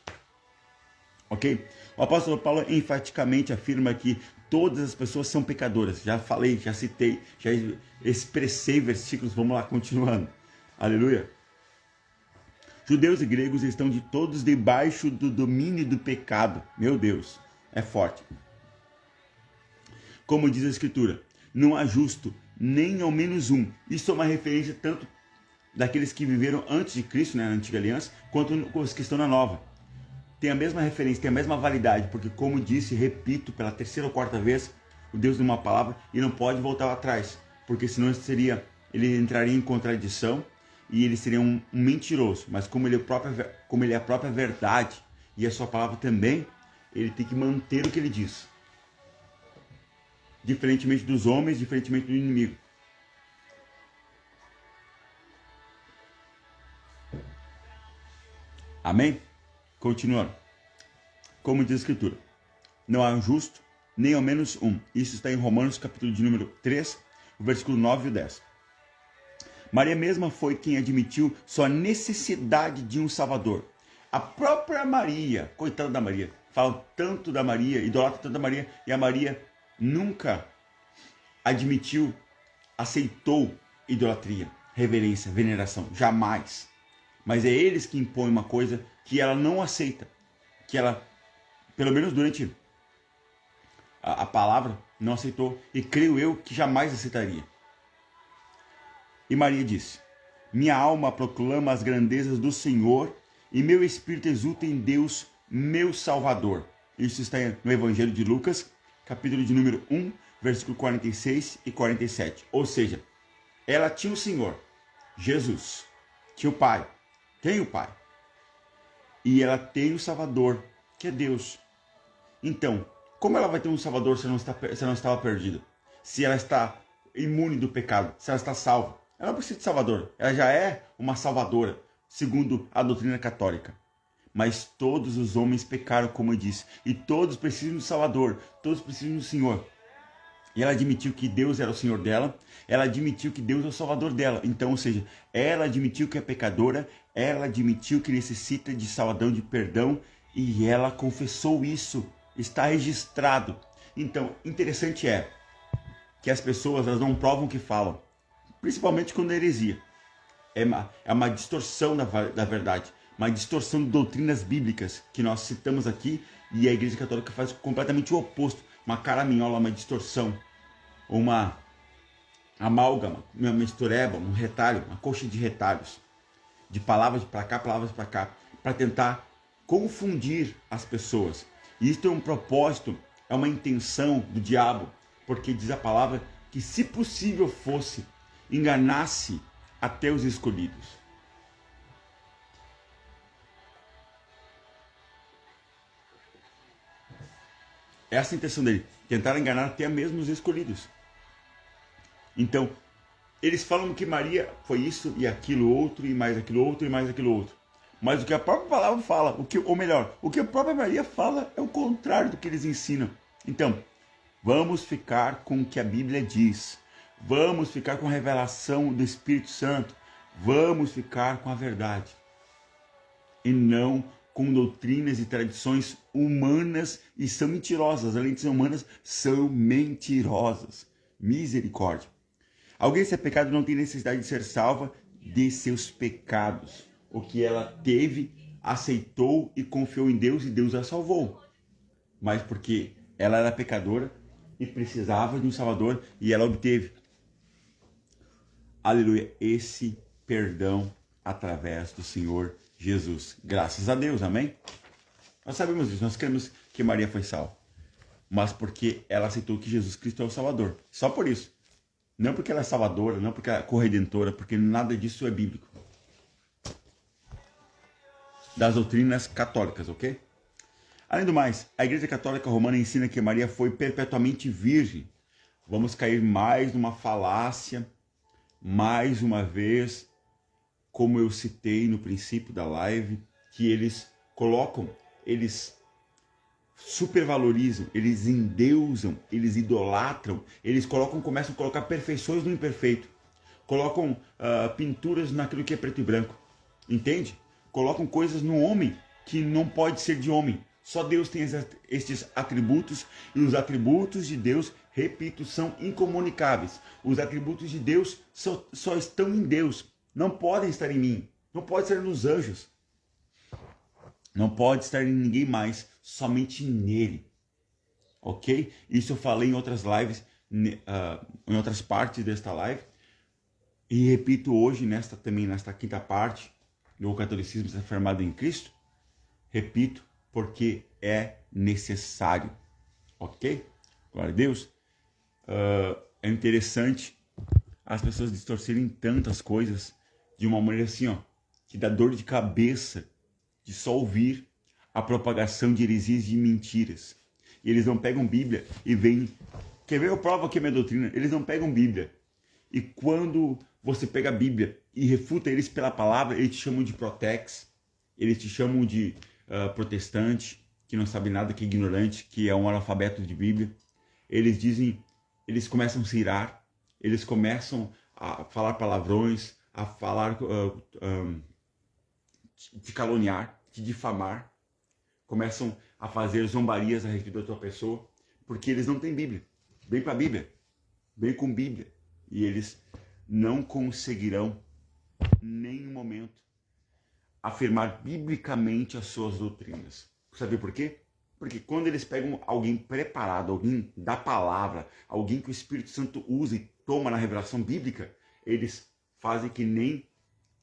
Ok? O apóstolo Paulo enfaticamente afirma que todas as pessoas são pecadoras. Já falei, já citei, já expressei versículos, vamos lá, continuando. Aleluia. Judeus e gregos estão de todos debaixo do domínio do pecado. Meu Deus, é forte. Como diz a Escritura, não há justo, nem ao menos um. Isso é uma referência tanto daqueles que viveram antes de Cristo, né, na antiga aliança, quanto os que estão na nova. Tem a mesma referência, tem a mesma validade, porque como disse, repito, pela terceira ou quarta vez, o Deus de uma palavra, e não pode voltar atrás, porque senão ele entraria em contradição, e ele seria um mentiroso. Mas como ele é a própria verdade, e a sua palavra também, ele tem que manter o que ele diz. Diferentemente dos homens, diferentemente do inimigo. Amém? Continuando. Como diz a Escritura, não há um justo, nem ao menos um. Isso está em Romanos, capítulo de número 3, versículo 9 e 10. Maria mesma foi quem admitiu sua necessidade de um Salvador. A própria Maria, coitada da Maria, fala tanto da Maria, idolatra tanto da Maria, e a Maria nunca aceitou idolatria, reverência, veneração, jamais. Mas é eles que impõem uma coisa que ela não aceita, que ela, pelo menos durante a palavra, não aceitou, e creio eu que jamais aceitaria. E Maria disse, minha alma proclama as grandezas do Senhor, e meu espírito exulta em Deus, meu Salvador. Isso está no Evangelho de Lucas, capítulo de número 1, versículo 46 e 47. Ou seja, ela tinha o Senhor, Jesus, tinha o Pai, tem o Pai. E ela tem o Salvador, que é Deus. Então, como ela vai ter um Salvador se ela não estava perdida? Se ela está imune do pecado, se ela está salva? Ela não precisa de Salvador, ela já é uma salvadora, segundo a doutrina católica. Mas todos os homens pecaram, como eu disse, e todos precisam do Salvador, todos precisam do Senhor. E ela admitiu que Deus era o Senhor dela, ela admitiu que Deus é o Salvador dela. Então, ou seja, ela admitiu que é pecadora, ela admitiu que necessita de salvação, de perdão, e ela confessou isso, está registrado. Então, interessante é que as pessoas elas não provam o que falam, principalmente quando é heresia. É uma distorção da verdade, uma distorção de doutrinas bíblicas que nós citamos aqui, e a Igreja Católica faz completamente o oposto, uma caraminhola, uma distorção, uma amálgama, uma mistureba, um retalho, uma coxa de retalhos, de palavras para cá, para tentar confundir as pessoas. E isso é um propósito, é uma intenção do diabo, porque diz a palavra que, se possível fosse, enganasse até os escolhidos. Essa é a intenção dele, tentar enganar até mesmo os escolhidos. Então, eles falam que Maria foi isso e aquilo outro, e mais aquilo outro, e mais aquilo outro. Mas o que a própria palavra fala, o que a própria Maria fala é o contrário do que eles ensinam. Então, vamos ficar com o que a Bíblia diz. Vamos ficar com a revelação do Espírito Santo. Vamos ficar com a verdade. e não com doutrinas e tradições humanas, e são mentirosas. Além de ser humanas, são mentirosas. Misericórdia. Alguém se é pecado não tem necessidade de ser salva de seus pecados. O que ela teve, aceitou e confiou em Deus, e Deus a salvou. Mas porque ela era pecadora e precisava de um Salvador, e ela obteve. Aleluia, esse perdão através do Senhor Jesus. Graças a Deus, amém? Nós sabemos disso, nós queremos que Maria foi salva. Mas porque ela aceitou que Jesus Cristo é o Salvador. Só por isso. Não porque ela é salvadora, não porque ela é corredentora, porque nada disso é bíblico. Das doutrinas católicas, ok? Além do mais, a Igreja Católica Romana ensina que Maria foi perpetuamente virgem. Vamos cair mais numa falácia, mais uma vez, como eu citei no princípio da live, que eles colocam, eles supervalorizam, eles endeusam, eles idolatram, eles começam a colocar perfeições no imperfeito, colocam pinturas naquilo que é preto e branco, entende? Colocam coisas no homem que não pode ser de homem. Só Deus tem estes atributos, e os atributos de Deus, repito, são incomunicáveis. Os atributos de Deus só estão em Deus, não podem estar em mim, não pode estar nos anjos, não pode estar em ninguém mais, somente nele, ok? Isso eu falei em outras lives, em outras partes desta live, e repito hoje, nesta quinta parte do catolicismo está firmado em Cristo, repito, porque é necessário, ok? Glória a Deus. É interessante as pessoas distorcerem tantas coisas de uma maneira assim, ó, que dá dor de cabeça de só ouvir a propagação de heresias e de mentiras. E eles não pegam Bíblia e vêm... Quer ver? Eu provo aqui a minha doutrina. Eles não pegam Bíblia. E quando você pega a Bíblia e refuta eles pela palavra, eles te chamam de protex, eles te chamam de protestante, que não sabe nada, que é ignorante, que é um analfabeto de Bíblia. Eles começam a se irar, eles começam a falar palavrões, a falar, te caluniar, te difamar, começam a fazer zombarias a respeito da tua pessoa, porque eles não têm Bíblia. Vem para a Bíblia, vem com Bíblia, e eles não conseguirão, em nenhum momento, afirmar biblicamente as suas doutrinas. Sabe por quê? Porque quando eles pegam alguém preparado, alguém da palavra, alguém que o Espírito Santo usa e toma na revelação bíblica, eles fazem que nem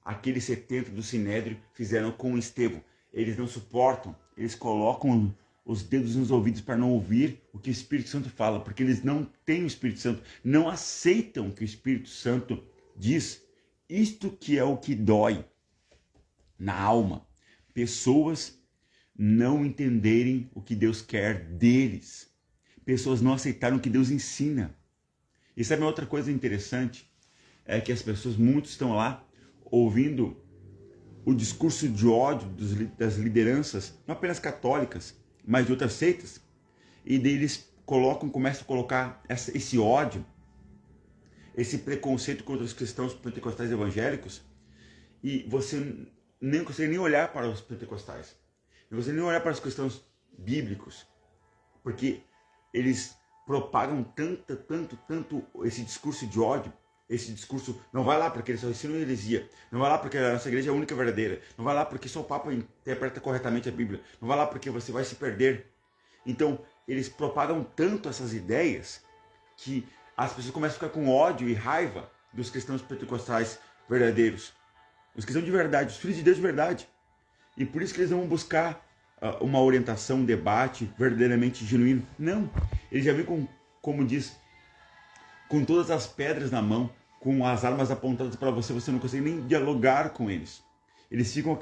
aqueles 70 do Sinédrio fizeram com Estevão. Eles não suportam, eles colocam os dedos nos ouvidos para não ouvir o que o Espírito Santo fala, porque eles não têm o Espírito Santo, não aceitam o que o Espírito Santo diz. Isto que é o que dói na alma. Pessoas não entenderem o que Deus quer deles. Pessoas não aceitaram o que Deus ensina. E sabe uma outra coisa interessante? É que as pessoas, muitos estão lá ouvindo o discurso de ódio das lideranças, não apenas católicas, mas de outras seitas. E daí eles começam a colocar esse ódio, esse preconceito contra os cristãos pentecostais evangélicos, e você nem consegue nem olhar para os pentecostais. Não consegue nem olhar para os cristãos bíblicos, porque eles propagam tanto esse discurso de ódio, esse discurso, não vai lá porque eles só ensinam heresia, não vai lá porque a nossa igreja é a única verdadeira, não vai lá porque só o Papa interpreta corretamente a Bíblia, não vai lá porque você vai se perder. Então, eles propagam tanto essas ideias que as pessoas começam a ficar com ódio e raiva dos cristãos pentecostais verdadeiros, os cristãos de verdade, os filhos de Deus de verdade. E por isso que eles vão buscar uma orientação, um debate verdadeiramente genuíno. Não, eles já vêm como diz, com todas as pedras na mão, com as armas apontadas para você, você não consegue nem dialogar com eles. Eles ficam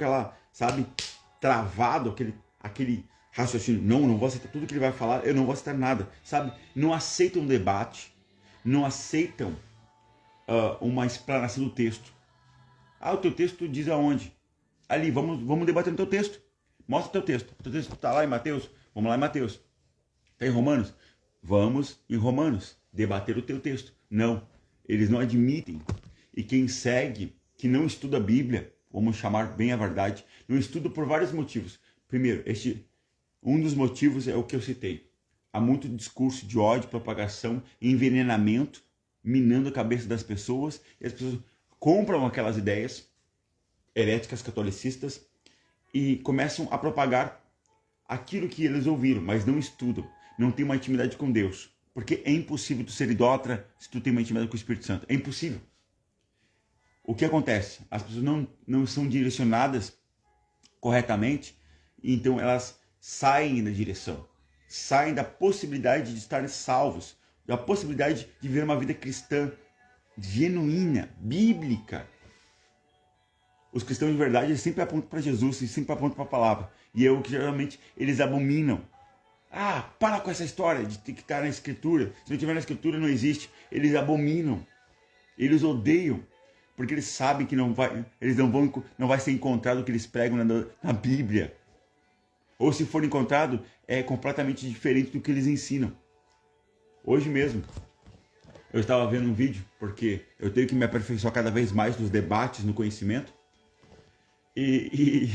travado, aquele raciocínio. Não vou aceitar tudo que ele vai falar, eu não vou aceitar nada, sabe? Não aceitam debate, não aceitam uma explanação do texto. O teu texto diz aonde? Ali, vamos debater no teu texto. Mostra o teu texto. O teu texto está lá em Mateus? Vamos lá em Mateus. Está em Romanos? Vamos em Romanos debater o teu texto. Não, eles não admitem. E quem segue, que não estuda a Bíblia, vamos chamar bem a verdade, não estudo por vários motivos. Primeiro, um dos motivos é o que eu citei. Há muito discurso de ódio, propagação, envenenamento, minando a cabeça das pessoas, e as pessoas compram aquelas ideias heréticas catolicistas e começam a propagar aquilo que eles ouviram, mas não estudam, não têm uma intimidade com Deus. Porque é impossível tu ser idólatra se tu tem uma intimidade com o Espírito Santo. É impossível. O que acontece? As pessoas não são direcionadas corretamente, então elas saem da direção, saem da possibilidade de estarem salvos, da possibilidade de viver uma vida cristã genuína, bíblica. Os cristãos de verdade eles sempre apontam para Jesus e sempre apontam para a palavra. E é o que geralmente eles abominam. Ah, para com essa história de ter que estar na Escritura. Se não tiver na Escritura, não existe. Eles abominam. Eles odeiam. Porque eles sabem que não vai ser encontrado o que eles pregam na Bíblia. Ou se for encontrado, é completamente diferente do que eles ensinam. Hoje mesmo, eu estava vendo um vídeo, porque eu tenho que me aperfeiçoar cada vez mais nos debates, no conhecimento. E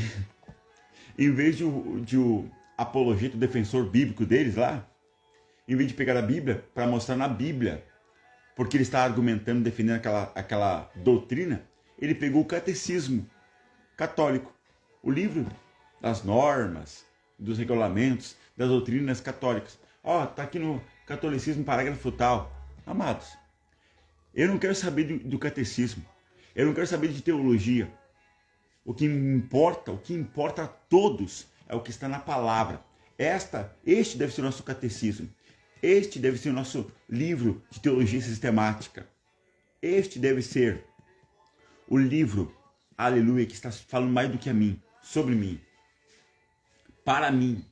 em vez de o apologeta, o defensor bíblico deles lá, em vez de pegar a Bíblia para mostrar na Bíblia, porque ele está argumentando, defendendo aquela doutrina, ele pegou o catecismo católico, o livro das normas, dos regulamentos, das doutrinas católicas. Tá aqui no catolicismo, parágrafo tal. Amados, eu não quero saber do catecismo, eu não quero saber de teologia. O que importa a todos é o que está na palavra. Este deve ser o nosso catecismo. Este deve ser o nosso livro de teologia sistemática. Este deve ser o livro, aleluia, que está falando mais do que a mim, sobre mim, para mim.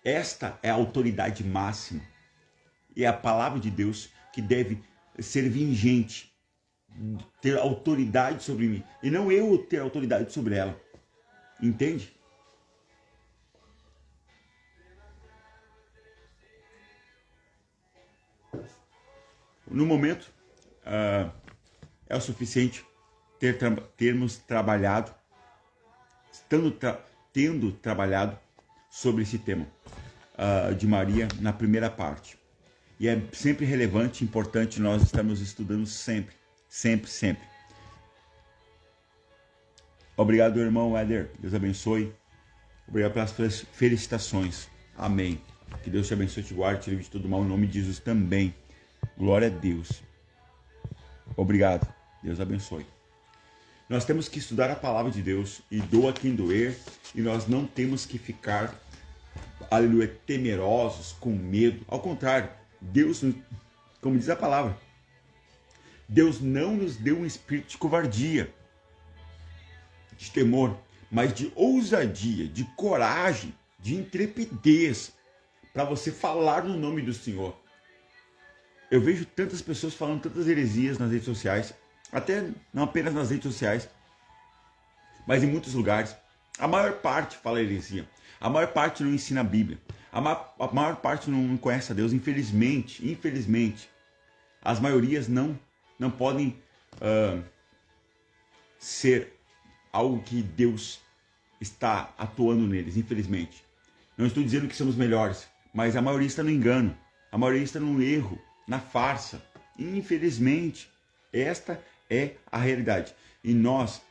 Esta é a autoridade máxima. E é a palavra de Deus que deve ser vigente, ter autoridade sobre mim. E não eu ter autoridade sobre ela. Entende? No momento, é o suficiente termos trabalhado, tendo trabalhado sobre esse tema de Maria na primeira parte. E é sempre relevante, importante nós estarmos estudando sempre. Obrigado, irmão Éder. Deus abençoe. Obrigado pelas felicitações. Amém. Que Deus te abençoe, te guarde, te livre de todo mal, em nome de Jesus também. Glória a Deus. Obrigado. Deus abençoe. Nós temos que estudar a palavra de Deus e doa quem doer, e nós não temos que ficar, aleluia, temerosos, com medo. Ao contrário, Deus, como diz a palavra, Deus não nos deu um espírito de covardia, de temor, mas de ousadia, de coragem, de intrepidez, para você falar no nome do Senhor. Eu vejo tantas pessoas falando tantas heresias nas redes sociais, até não apenas nas redes sociais, mas em muitos lugares. A maior parte fala heresia, a maior parte não ensina a Bíblia, a maior parte não conhece a Deus, infelizmente. As maiorias não podem ser algo que Deus está atuando neles, infelizmente. Não estou dizendo que somos melhores, mas a maioria está no engano, a maioria está no erro, na farsa. Infelizmente, esta é a realidade. E nós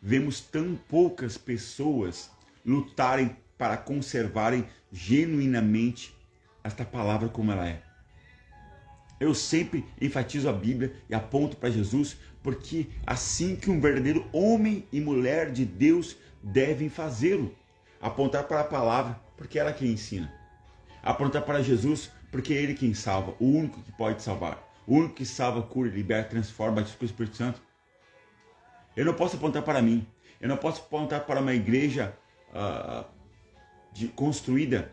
vemos tão poucas pessoas lutarem para conservarem genuinamente esta palavra como ela é. Eu sempre enfatizo a Bíblia e aponto para Jesus, porque assim que um verdadeiro homem e mulher de Deus devem fazê-lo. Apontar para a palavra, porque ela é quem ensina. Apontar para Jesus, porque é Ele quem salva, o único que pode salvar. O único que salva, cura, liberta, transforma, batiza com o Espírito Santo. Eu não posso apontar para mim. Eu não posso apontar para uma igreja construída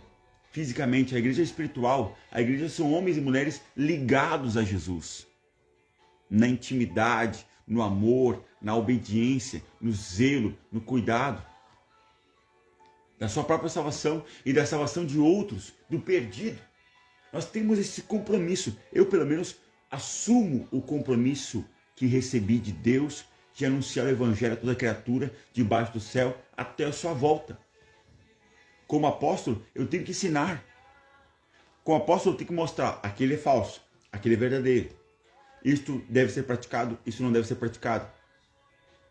fisicamente. A igreja é espiritual. A igreja são homens e mulheres ligados a Jesus. Na intimidade, no amor, na obediência, no zelo, no cuidado. Da sua própria salvação e da salvação de outros, do perdido. Nós temos esse compromisso. Eu, pelo menos, assumo o compromisso que recebi de Deus, de anunciar o evangelho a toda criatura debaixo do céu até a sua volta. Como apóstolo, eu tenho que ensinar. Como apóstolo, eu tenho que mostrar: aquele é falso, aquele é verdadeiro. Isto deve ser praticado, isso não deve ser praticado.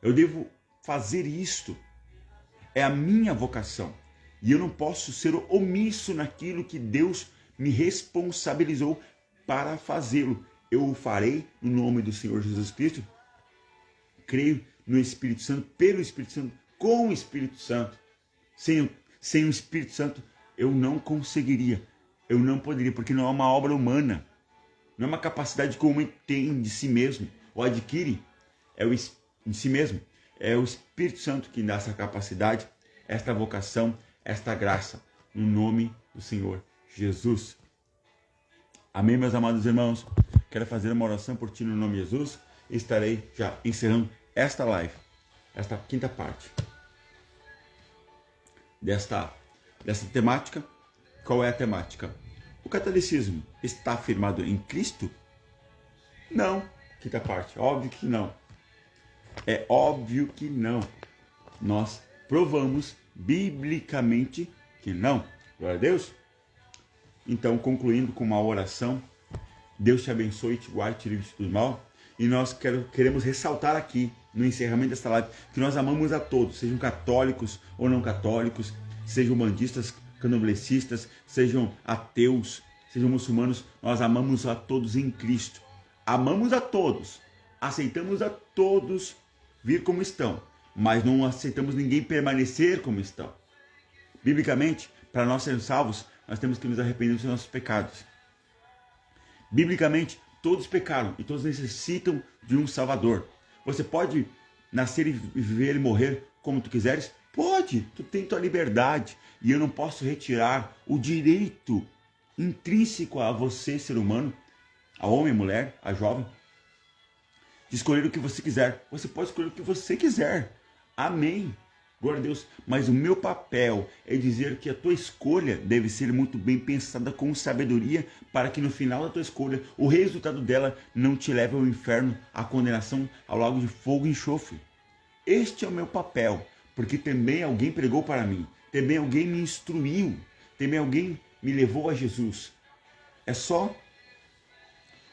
Eu devo fazer isto. É a minha vocação. E eu não posso ser omisso naquilo que Deus me responsabilizou para fazê-lo. Eu o farei no nome do Senhor Jesus Cristo. Creio no Espírito Santo, pelo Espírito Santo, com o Espírito Santo. Sem o Espírito Santo, eu não conseguiria. Eu não poderia, porque não é uma obra humana. Não é uma capacidade que o homem tem de si mesmo, ou adquire em si mesmo. É o Espírito Santo que dá essa capacidade, esta vocação, esta graça, no nome do Senhor Jesus. Amém, meus amados irmãos? Quero fazer uma oração por ti no nome de Jesus. Estarei já encerrando esta live, esta quinta parte desta temática. Qual é a temática? O catolicismo está firmado em Cristo? Não. Quinta parte, óbvio que não. É óbvio que não. Nós provamos biblicamente que não. Glória a Deus. Então, concluindo com uma oração, Deus te abençoe, te guarde, te livre de tudo mal. E nós queremos ressaltar aqui, no encerramento desta live, que nós amamos a todos, sejam católicos ou não católicos, sejam bandistas, candomblecistas, sejam ateus, sejam muçulmanos, nós amamos a todos em Cristo. Amamos a todos, aceitamos a todos vir como estão, mas não aceitamos ninguém permanecer como estão. Biblicamente, para nós sermos salvos, nós temos que nos arrepender dos nossos pecados. Biblicamente, todos pecaram e todos necessitam de um Salvador. Você pode nascer e viver e morrer como tu quiseres? Pode, tu tem tua liberdade. E eu não posso retirar o direito intrínseco a você, ser humano, a homem, a mulher, a jovem, de escolher o que você quiser. Você pode escolher o que você quiser. Amém. Glória a Deus. Mas o meu papel é dizer que a tua escolha deve ser muito bem pensada com sabedoria, para que no final da tua escolha, o resultado dela não te leve ao inferno, à condenação, ao lago de fogo e enxofre. Este é o meu papel, porque também alguém pregou para mim, também alguém me instruiu, também alguém me levou a Jesus. É só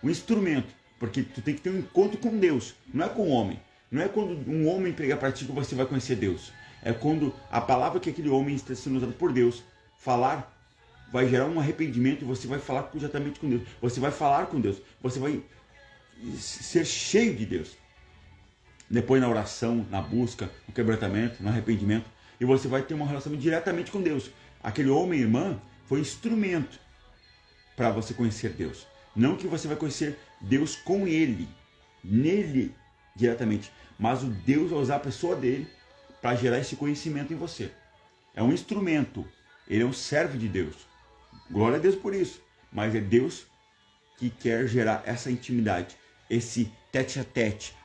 um instrumento, porque tu tem que ter um encontro com Deus, não é com o homem. Não é quando um homem pregar para ti que você vai conhecer Deus. É quando a palavra que aquele homem está sendo usado por Deus falar, vai gerar um arrependimento e você vai falar diretamente com Deus. Você vai falar com Deus. Você vai ser cheio de Deus. Depois na oração, na busca, no quebrantamento, no arrependimento. E você vai ter uma relação diretamente com Deus. Aquele homem e irmã foi instrumento para você conhecer Deus. Não que você vai conhecer Deus com ele, nele diretamente. Mas o Deus vai usar a pessoa dele para gerar esse conhecimento em você. É um instrumento. Ele é um servo de Deus. Glória a Deus por isso. Mas é Deus que quer gerar essa intimidade, esse tete-a-tete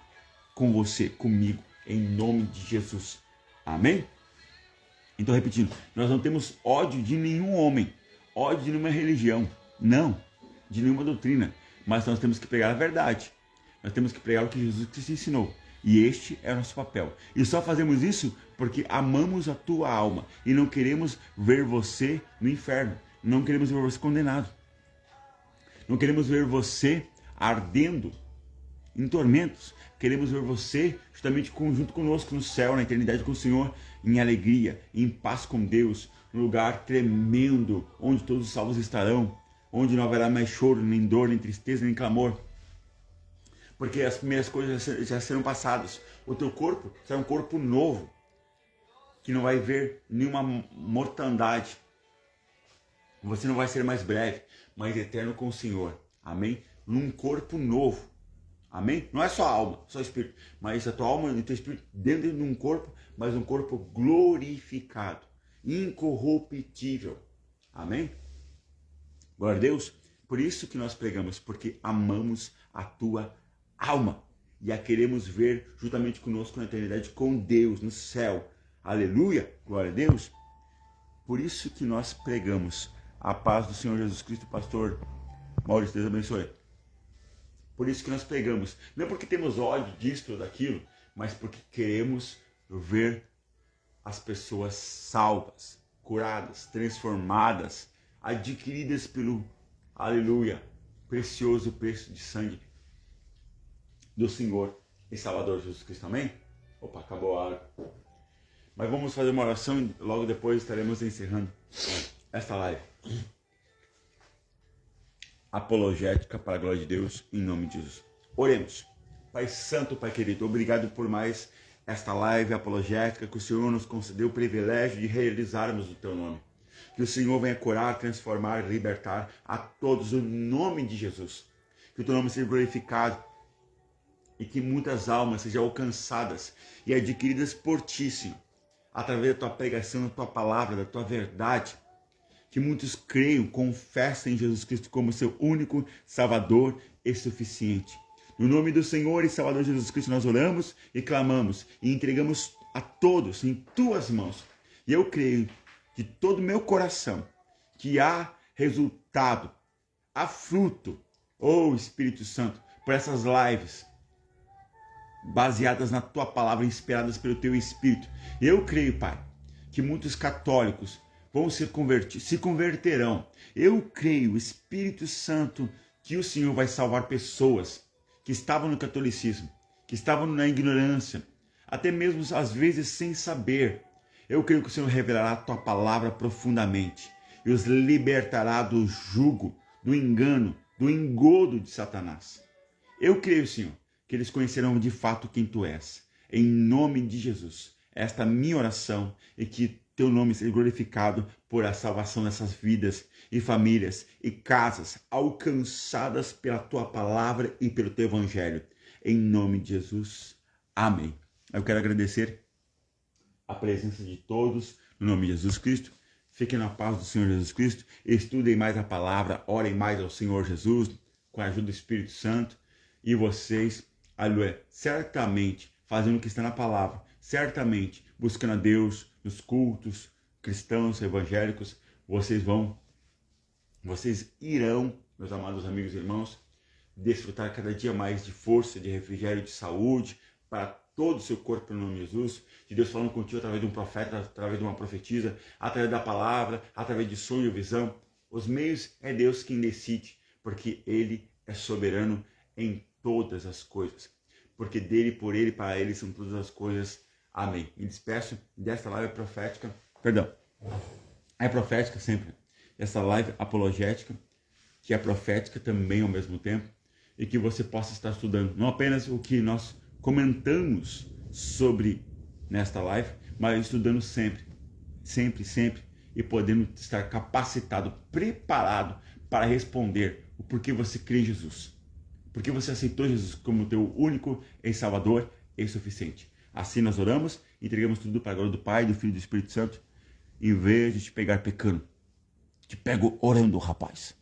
com você, comigo, em nome de Jesus. Amém? Então, repetindo, nós não temos ódio de nenhum homem, ódio de nenhuma religião, não, de nenhuma doutrina, mas nós temos que pregar a verdade. Nós temos que pregar o que Jesus Cristo ensinou. E este é o nosso papel. E só fazemos isso porque amamos a tua alma e não queremos ver você no inferno. Não queremos ver você condenado. Não queremos ver você ardendo em tormentos. Queremos ver você justamente junto conosco no céu, na eternidade com o Senhor, em alegria, em paz com Deus, num lugar tremendo, onde todos os salvos estarão, onde não haverá mais choro, nem dor, nem tristeza, nem clamor. Porque as primeiras coisas já serão passadas. O teu corpo será um corpo novo, que não vai ver nenhuma mortandade. Você não vai ser mais breve, mas eterno com o Senhor. Amém? Num corpo novo. Amém? Não é só a alma, só o espírito. Mas a tua alma e o teu espírito dentro de um corpo, mas um corpo glorificado, incorruptível. Amém? Glória a Deus. Por isso que nós pregamos, porque amamos a tua alma e a queremos ver juntamente conosco na eternidade com Deus no céu. Aleluia, glória a Deus. Por isso que nós pregamos a paz do Senhor Jesus Cristo. Pastor Maurício, Deus abençoe. Por isso que nós pregamos, não porque temos ódio disso ou daquilo, mas porque queremos ver as pessoas salvas, curadas, transformadas, adquiridas pelo, aleluia, precioso preço de sangue do Senhor e Salvador Jesus Cristo. Amém? Opa, acabou a água. Mas vamos fazer uma oração e logo depois estaremos encerrando esta live. Apologética para a glória de Deus, em nome de Jesus. Oremos. Pai Santo, Pai querido, obrigado por mais esta live apologética que o Senhor nos concedeu o privilégio de realizarmos o Teu nome. Que o Senhor venha curar, transformar, libertar a todos o nome de Jesus. Que o Teu nome seja glorificado e que muitas almas sejam alcançadas e adquiridas por Ti, Senhor, através da Tua pregação, da Tua palavra, da Tua verdade. Que muitos creiam, confessem em Jesus Cristo como seu único Salvador e suficiente. No nome do Senhor e Salvador Jesus Cristo nós oramos e clamamos e entregamos a todos em Tuas mãos. E eu creio de todo o meu coração que há resultado, há fruto, Espírito Santo, por essas lives baseadas na Tua palavra, inspiradas pelo Teu Espírito. Eu creio, Pai, que muitos católicos vão se converterão. Eu creio, Espírito Santo, que o Senhor vai salvar pessoas que estavam no catolicismo, que estavam na ignorância, até mesmo às vezes sem saber. Eu creio que o Senhor revelará a Tua palavra profundamente e os libertará do jugo, do engano, do engodo de Satanás. Eu creio, Senhor, que eles conhecerão de fato quem Tu és. Em nome de Jesus, esta é a minha oração e que Teu nome seja glorificado por a salvação dessas vidas e famílias e casas alcançadas pela Tua palavra e pelo Teu Evangelho. Em nome de Jesus. Amém. Eu quero agradecer a presença de todos no nome de Jesus Cristo. Fiquem na paz do Senhor Jesus Cristo. Estudem mais a palavra, orem mais ao Senhor Jesus com a ajuda do Espírito Santo. E vocês, aleluia, certamente fazendo o que está na palavra, certamente buscando a Deus nos cultos cristãos, evangélicos, vocês irão, meus amados amigos e irmãos, desfrutar cada dia mais de força, de refrigério, de saúde para todo o seu corpo no nome de Jesus, de Deus falando contigo através de um profeta, através de uma profetisa, através da palavra, através de sonho e visão. Os meios é Deus quem decide, porque Ele é soberano em todas as coisas. Porque dele, por Ele, para Ele são todas as coisas. Amém. Me despeço desta live profética, é profética sempre, essa live apologética, que é profética também ao mesmo tempo, e que você possa estar estudando, não apenas o que nós comentamos sobre nesta live, mas estudando sempre, e podendo estar capacitado, preparado para responder o porquê você crê em Jesus, porque você aceitou Jesus como teu único e Salvador e suficiente. Assim nós oramos, entregamos tudo para a glória do Pai, do Filho e do Espírito Santo. Em vez de te pegar pecando, te pego orando, rapaz.